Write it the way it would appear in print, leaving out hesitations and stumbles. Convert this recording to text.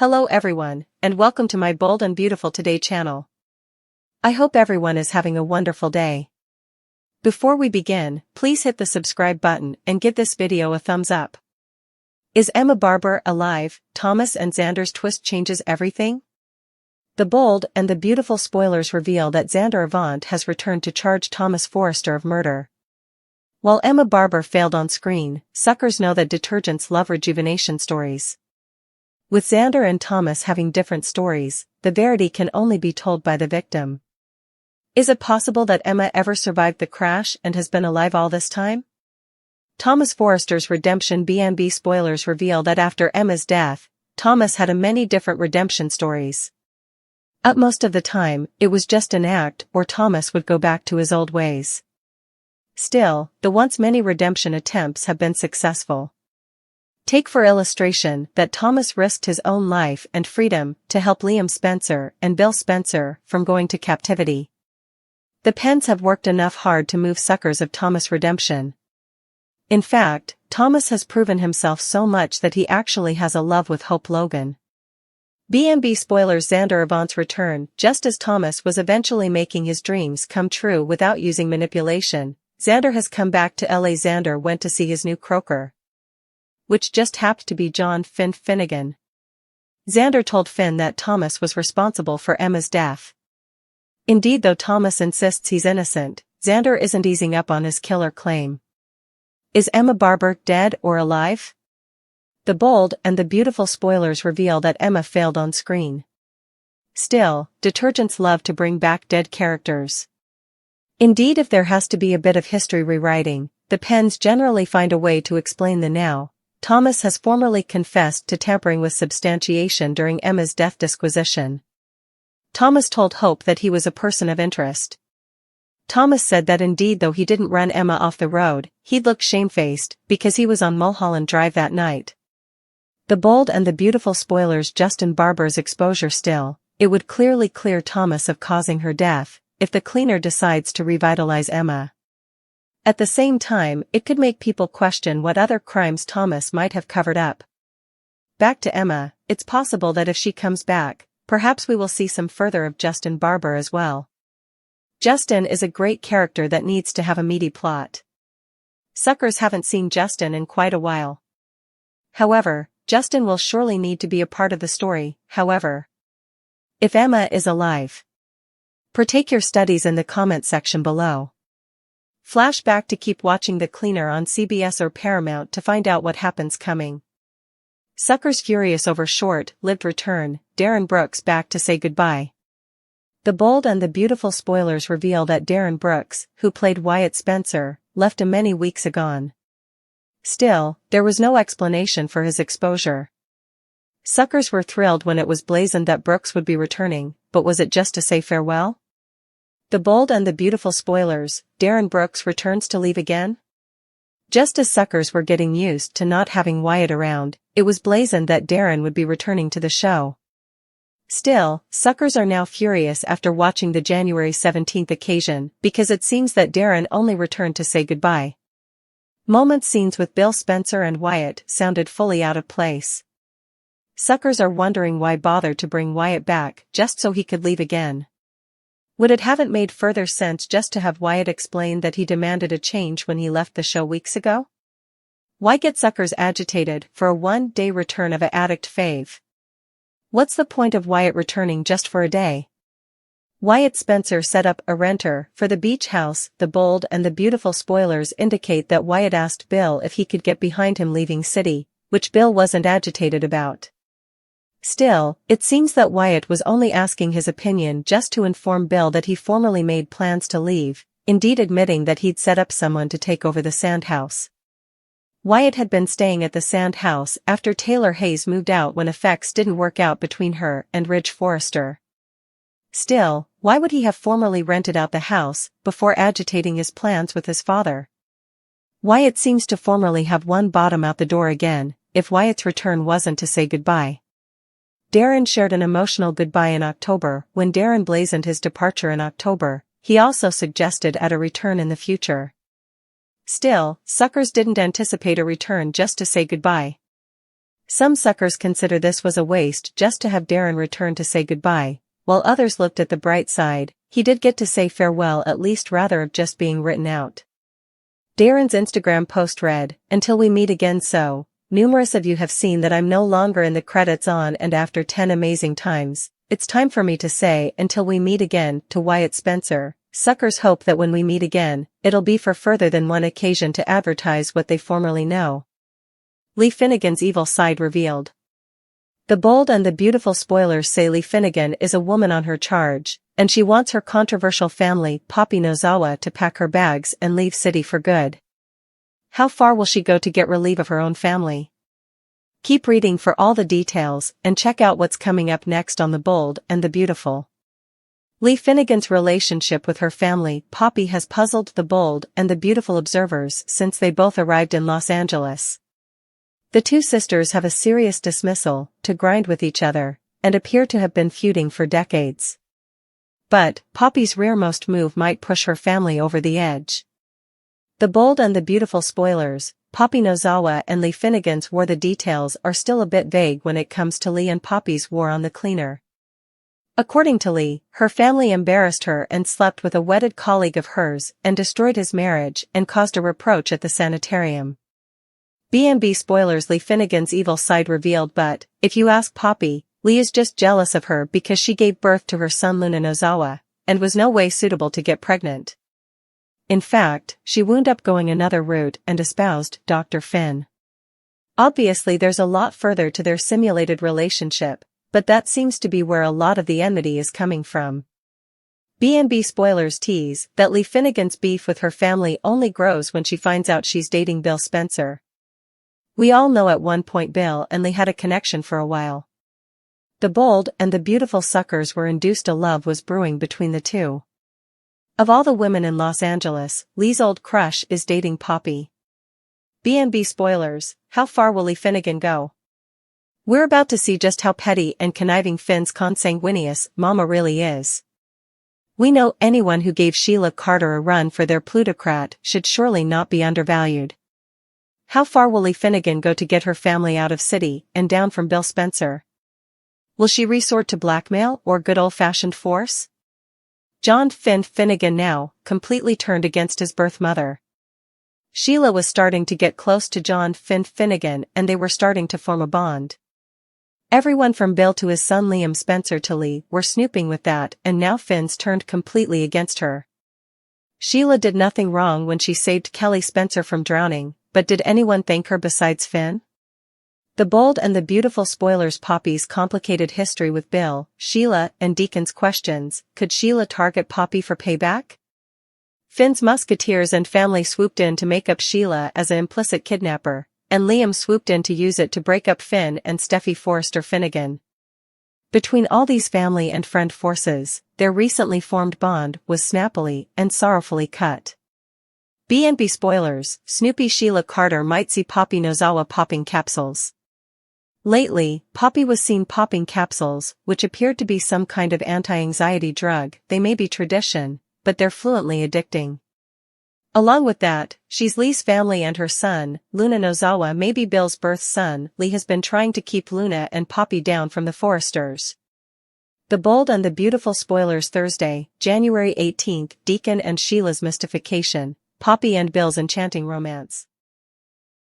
Hello everyone, and welcome to my Bold and Beautiful Today channel. I hope everyone is having a wonderful day. Before we begin, please hit the subscribe button and give this video a thumbs up. Is Emma Barber alive? Thomas and Xander's twist changes everything? The Bold and the Beautiful spoilers reveal that Xander Avant has returned to charge Thomas Forrester of murder. While Emma Barber failed on screen, suckers know that detergents love rejuvenation stories. With Xander and Thomas having different stories, the verity can only be told by the victim. Is it possible that Emma ever survived the crash and has been alive all this time? Thomas Forrester's redemption. B&B spoilers reveal that after Emma's death, Thomas had many different redemption stories. At most of the time, it was just an act, or Thomas would go back to his old ways. Still, the once many redemption attempts have been successful. Take for illustration that Thomas risked his own life and freedom to help Liam Spencer and Bill Spencer from going to captivity. The pens have worked enough hard to move suckers of Thomas' redemption. In fact, Thomas has proven himself so much that he actually has a love with Hope Logan. B&B spoilers. Xander Avant's return. Just as Thomas was eventually making his dreams come true without using manipulation, Xander has come back to LA. Xander went to see his new croaker, which just happened to be John Finn Finnegan. Xander told Finn that Thomas was responsible for Emma's death. Indeed, though Thomas insists he's innocent, Xander isn't easing up on his killer claim. Is Emma Barber dead or alive? The Bold and the Beautiful spoilers reveal that Emma failed on screen. Still, detergents love to bring back dead characters. Indeed, if there has to be a bit of history rewriting, the pens generally find a way to explain the now. Thomas has formally confessed to tampering with substantiation during Emma's death disquisition. Thomas told Hope that he was a person of interest. Thomas said that indeed, though he didn't run Emma off the road, he'd looked shamefaced because he was on Mulholland Drive that night. The Bold and the Beautiful spoilers. Justin Barber's exposure. Still, it would clearly clear Thomas of causing her death if the cleaner decides to revitalize Emma. At the same time, it could make people question what other crimes Thomas might have covered up. Back to Emma, it's possible that if she comes back, perhaps we will see some further of Justin Barber as well. Justin is a great character that needs to have a meaty plot. Suckers haven't seen Justin in quite a while. However, Justin will surely need to be a part of the story. However, if Emma is alive, partake your studies in the comment section below. Flashback to keep watching The Cleaner on CBS or Paramount to find out what happens coming. Suckers furious over short-lived return. Darren Brooks back to say goodbye. The Bold and the Beautiful spoilers reveal that Darren Brooks, who played Wyatt Spencer, left many weeks agone. Still, there was no explanation for his exposure. Suckers were thrilled when it was blazoned that Brooks would be returning, but was it just to say farewell? The Bold and the Beautiful spoilers. Darren Brooks returns to leave again? Just as suckers were getting used to not having Wyatt around, it was blazoned that Darren would be returning to the show. Still, suckers are now furious after watching the January 17th occasion because it seems that Darren only returned to say goodbye. Scenes with Bill Spencer and Wyatt sounded fully out of place. Suckers are wondering why bother to bring Wyatt back just so he could leave again. Would it haven't made further sense just to have Wyatt explain that he demanded a change when he left the show weeks ago? Why get suckers agitated for a one-day return of a addict fave? What's the point of Wyatt returning just for a day? Wyatt Spencer set up a renter for the beach house. The Bold and the Beautiful spoilers indicate that Wyatt asked Bill if he could get behind him leaving city, which Bill wasn't agitated about. Still, it seems that Wyatt was only asking his opinion just to inform Bill that he formerly made plans to leave, indeed admitting that he'd set up someone to take over the sand house. Wyatt had been staying at the sand house after Taylor Hayes moved out when effects didn't work out between her and Ridge Forrester. Still, why would he have formally rented out the house before agitating his plans with his father? Wyatt seems to formally have one bottom out the door again, if Wyatt's return wasn't to say goodbye. Darren shared an emotional goodbye in October. When Darren blazoned his departure in October, he also suggested a return in the future. Still, suckers didn't anticipate a return just to say goodbye. Some suckers consider this was a waste just to have Darren return to say goodbye, while others looked at the bright side. He did get to say farewell at least rather of just being written out. Darren's Instagram post read, "Until we meet again so, numerous of you have seen that I'm no longer in the credits on and after 10 amazing times. It's time for me to say until we meet again to Wyatt Spencer. Suckers hope that when we meet again, it'll be for further than one occasion to advertise what they formerly know." Lee Finnegan's evil side revealed. The bold and the beautiful spoilers say Lee Finnegan is a woman on her charge, and she wants her controversial family, Poppy Nozawa, to pack her bags and leave city for good. How far will she go to get relief of her own family? Keep reading for all the details, and check out what's coming up next on The Bold and the Beautiful. Lee Finnegan's relationship with her family, Poppy, has puzzled The Bold and the Beautiful observers since they both arrived in Los Angeles. The two sisters have a serious dismissal to grind with each other, and appear to have been feuding for decades. But Poppy's rearmost move might push her family over the edge. The Bold and the Beautiful spoilers, Poppy Nozawa and Lee Finnegan's war. The details are still a bit vague when it comes to Lee and Poppy's war on the cleaner. According to Lee, her family embarrassed her and slept with a wedded colleague of hers and destroyed his marriage and caused a reproach at the sanitarium. B&B spoilers, Lee Finnegan's evil side revealed. But if you ask Poppy, Lee is just jealous of her because she gave birth to her son Luna Nozawa, and was no way suitable to get pregnant. In fact, she wound up going another route and espoused Dr. Finn. Obviously there's a lot further to their simulated relationship, but that seems to be where a lot of the enmity is coming from. B&B spoilers tease that Lee Finnegan's beef with her family only grows when she finds out she's dating Bill Spencer. We all know at one point Bill and Lee had a connection for a while. The Bold and the Beautiful suckers were induced a love was brewing between the two. Of all the women in Los Angeles, Lee's old crush is dating Poppy. B&B spoilers, how far will Lee Finnegan go? We're about to see just how petty and conniving Finn's consanguineous mama really is. We know anyone who gave Sheila Carter a run for their plutocrat should surely not be undervalued. How far will Lee Finnegan go to get her family out of city and down from Bill Spencer? Will she resort to blackmail or good old-fashioned force? John Finnegan now completely turned against his birth mother. Sheila was starting to get close to John Finnegan and they were starting to form a bond. Everyone from Bill to his son Liam Spencer to Lee were snooping with that, and now Finn's turned completely against her. Sheila did nothing wrong when she saved Kelly Spencer from drowning, but did anyone thank her besides Finn? The Bold and the Beautiful spoilers, Poppy's complicated history with Bill, Sheila, and Deacon's questions. Could Sheila target Poppy for payback? Finn's musketeers and family swooped in to make up Sheila as an implicit kidnapper, and Liam swooped in to use it to break up Finn and Steffi Forrester Finnegan. Between all these family and friend forces, their recently formed bond was snappily and sorrowfully cut. B&B spoilers, Snoopy Sheila Carter might see Poppy Nozawa popping capsules. Lately, Poppy was seen popping capsules, which appeared to be some kind of anti-anxiety drug. They may be tradition, but they're fluently addicting. Along with that, she's Lee's family and her son, Luna Nozawa, may be Bill's birth son. Lee has been trying to keep Luna and Poppy down from the Forresters. The Bold and the Beautiful spoilers, Thursday, January 18th, Deacon and Sheila's mystification, Poppy and Bill's enchanting romance.